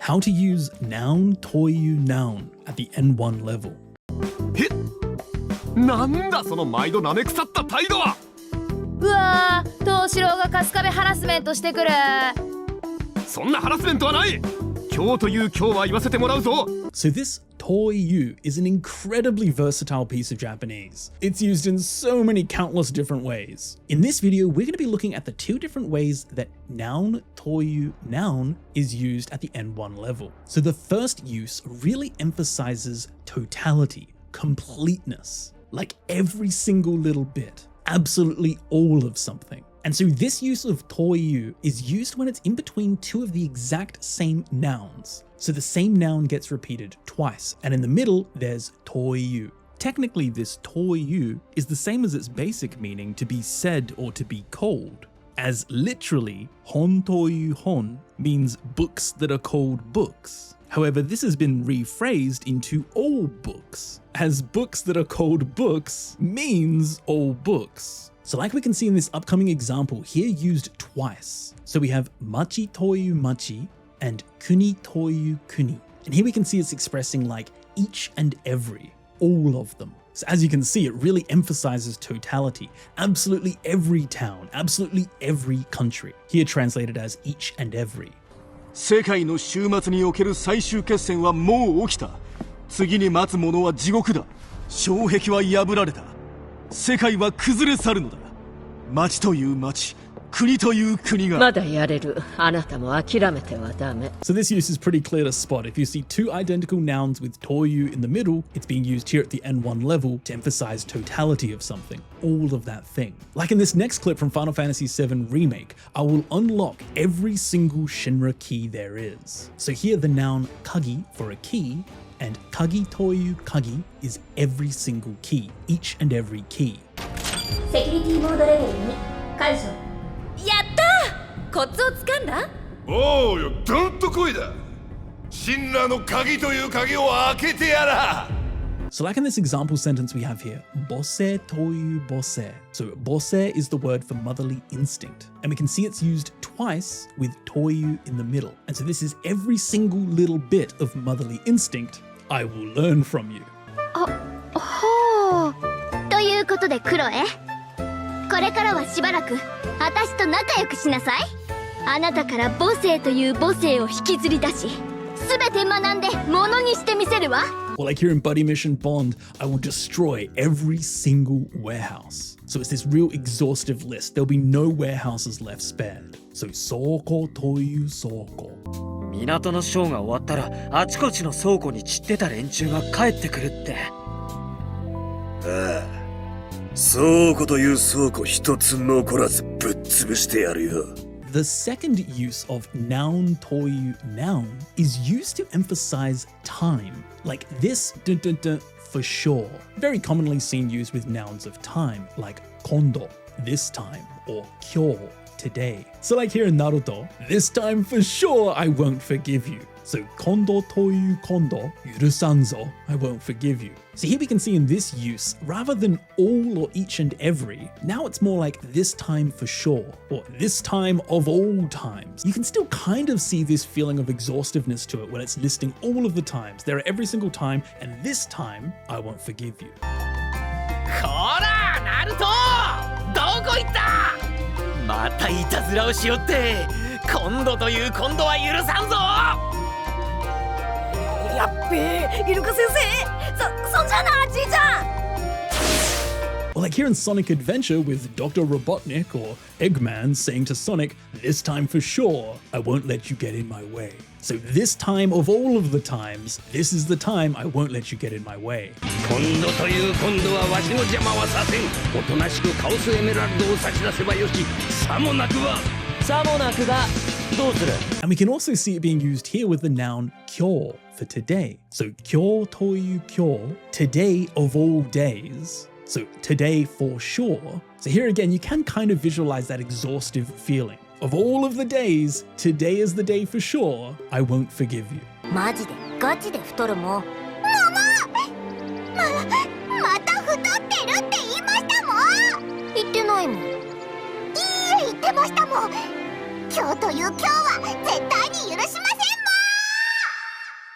how to use noun, toyu, noun at the N1 level. なんだその毎度舐め腐った態度は。うわー、東四郎が春日部ハラスメントしてくる。そんなハラスメントはない。今日という今日は言わせてもらうぞ。 So this toyu is an incredibly versatile piece of Japanese. It's used in so many countless different ways. In this video, we're going to be looking at the two different ways that noun, toyu, noun is used at the N1 level. So the first use really emphasizes totality, completeness, like every single little bit, absolutely all of something. And so this use of toyu is used when it's in between two of the exact same nouns. So the same noun gets repeated twice, and in the middle there's toyu. Technically, this toyu is the same as its basic meaning to be said or to be called, as literally hon toyu hon means books that are called books. However, this has been rephrased into all books, as books that are called books means all books. So like we can see in this upcoming example here used twice. So we have machi toyu machi and kuni toyu kuni. And here we can see it's expressing like each and every, all of them. So as you can see, it really emphasizes totality. Absolutely every town, absolutely every country. Here translated as each and every. 世界の終末における最終決戦はもう起きた。次に待つ者は地獄だ。障壁は破られた。世界は崩れ去るのだ。町という町、国という国が。まだやれる。あなたも諦めてはダメ。 So this use is pretty clear to spot. If you see two identical nouns with toyu in the middle, it's being used here at the N1 level to emphasize totality of something, all of that thing. Like in this next clip from Final Fantasy VII Remake, I will unlock every single Shinra key there is. So here the noun kagi for a key, and kagi toyu kagi is every single key, each and every key. セキュリティモードレベル2解除。やったー、コツをつかんだ。おうよ、どんとこいだ。神羅の鍵という鍵を開けてやら。 So like in this example sentence we have here, bose toyu bose. So bose is the word for motherly instinct. And we can see it's used twice with toyu in the middle. And so this is every single little bit of motherly instinct I will learn from you. ほう。ということでクロエ、これからはしばらく私と仲良くしなさい。あなたから母性という母性を引きずり出し、すべて学んでものにしてみせるわ。Or like here in Buddy Mission Bond, I will destroy every single warehouse. So it's this real exhaustive list. There'll be no warehouses left spared. So soko toyu soko. 港のショーが終わったらあちこちの倉庫に散ってた連中が帰ってくるって。ああ。倉庫という倉庫一つ残らずぶっ潰してやるよ。 The second use of noun toyu noun is used to emphasize time, like this for sure. Very commonly seen used with nouns of time, like kondo, this time, or kyo, today. So like here in Naruto, this time for sure I won't forgive you. So kondo toyu kondo, yurusanzo, I won't forgive you. So here we can see in this use, rather than all or each and every, now it's more like this time for sure, or this time of all times. You can still kind of see this feeling of exhaustiveness to it when it's listing all of the times. There are every single time, and this time, I won't forgive you. こら、ナルト！どこ行った！またいたずらをしよって、今度という今度は許さんぞ！やっべえ、イルカ先生、そんじゃな、じいちゃん。 Or like here in Sonic Adventure with Dr. Robotnik or Eggman saying to Sonic, this time for sure, I won't let you get in my way. So this time of all of the times, this is the time I won't let you get in my way. 今度という今度はわしの邪魔はさせん。おとなしくカオスエメラルドを差し出せばよし。さもなくば。さもなくば。どうする？ And we can also see it being used here with the noun kyo for today. So kyo toyu kyo, today of all days. So today for sure. So here again, you can kind of visualize that exhaustive feeling. Of all of the days, today is the day for sure, I won't forgive you. マジでガチで太るもん。また太ってるって言いましたもん。言ってないもん。いいえ、言ってましたもん。今日という今日は絶対に許しませんもん。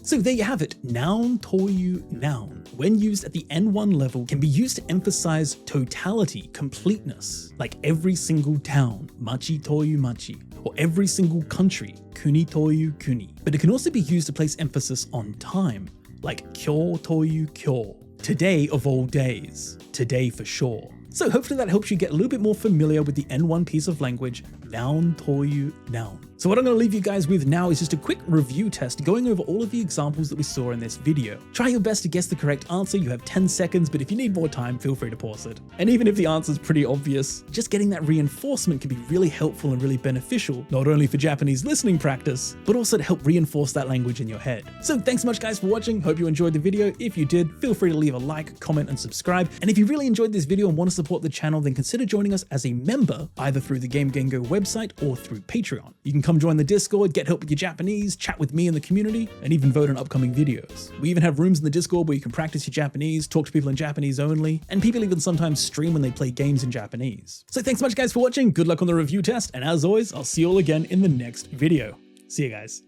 So there you have it, Nという N. When used at the N1 level, can be used to emphasize totality, completeness, like every single town, machi という machi, or every single country, kuni という kuni. But it can also be used to place emphasis on time, like 今日という 今日, today of all days, today for sure. So hopefully that helps you get a little bit more familiar with the N1 piece of language, Nという N. So what I'm going to leave you guys with now is just a quick review test going over all of the examples that we saw in this video. Try your best to guess the correct answer. You have 10 seconds, but if you need more time, feel free to pause it. And even if the answer is pretty obvious, just getting that reinforcement can be really helpful and really beneficial, not only for Japanese listening practice, but also to help reinforce that language in your head. So thanks so much guys for watching. Hope you enjoyed the video. If you did, feel free to leave a like, comment, and subscribe. And if you really enjoyed this video and want to support the channel, then consider joining us as a member, either through the Game Gengo website or through Patreon. You can come join the Discord, get help with your Japanese, chat with me in the community, and even vote on upcoming videos. We even have rooms in the Discord where you can practice your Japanese, talk to people in Japanese only, and people even sometimes stream when they play games in Japanese. So thanks so much guys for watching, good luck on the review test, and as always, I'll see you all again in the next video. See you guys.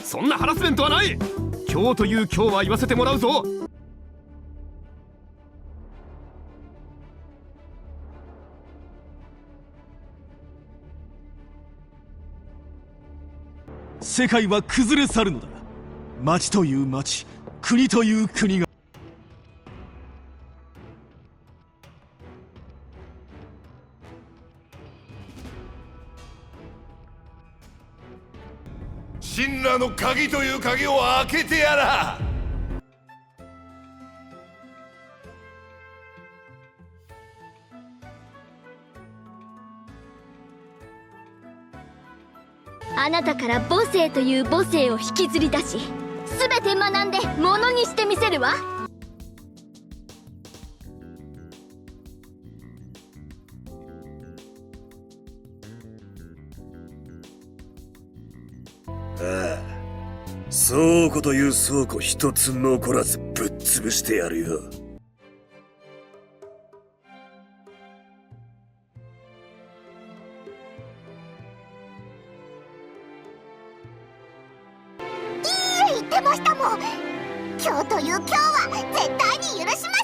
そんなハラスメントはない。今日という今日は言わせてもらうぞ。世界は崩れ去るのだ。町という町、国という国が。神羅の鍵という鍵を開けてやら。あなたから母性という母性を引きずり出し、すべて学んでものにしてみせるわ。ああ、倉庫という倉庫一つ残らずぶっ潰してやるよ。言ってましたもん。今日という今日は絶対に許しませんもん。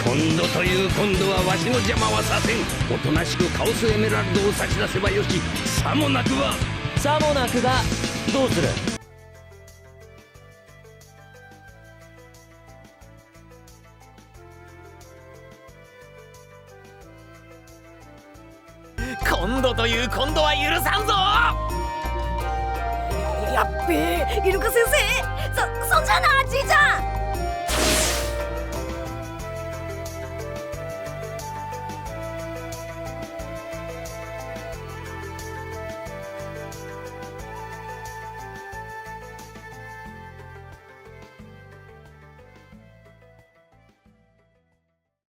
今度という今度はわしの邪魔はさせん。おとなしくカオスエメラルドを差し出せばよし。さもなくばさもなくばどうする。今度という今度は許さんぞ。やっべえ、イルカ先生、そんじゃな、じいちゃん。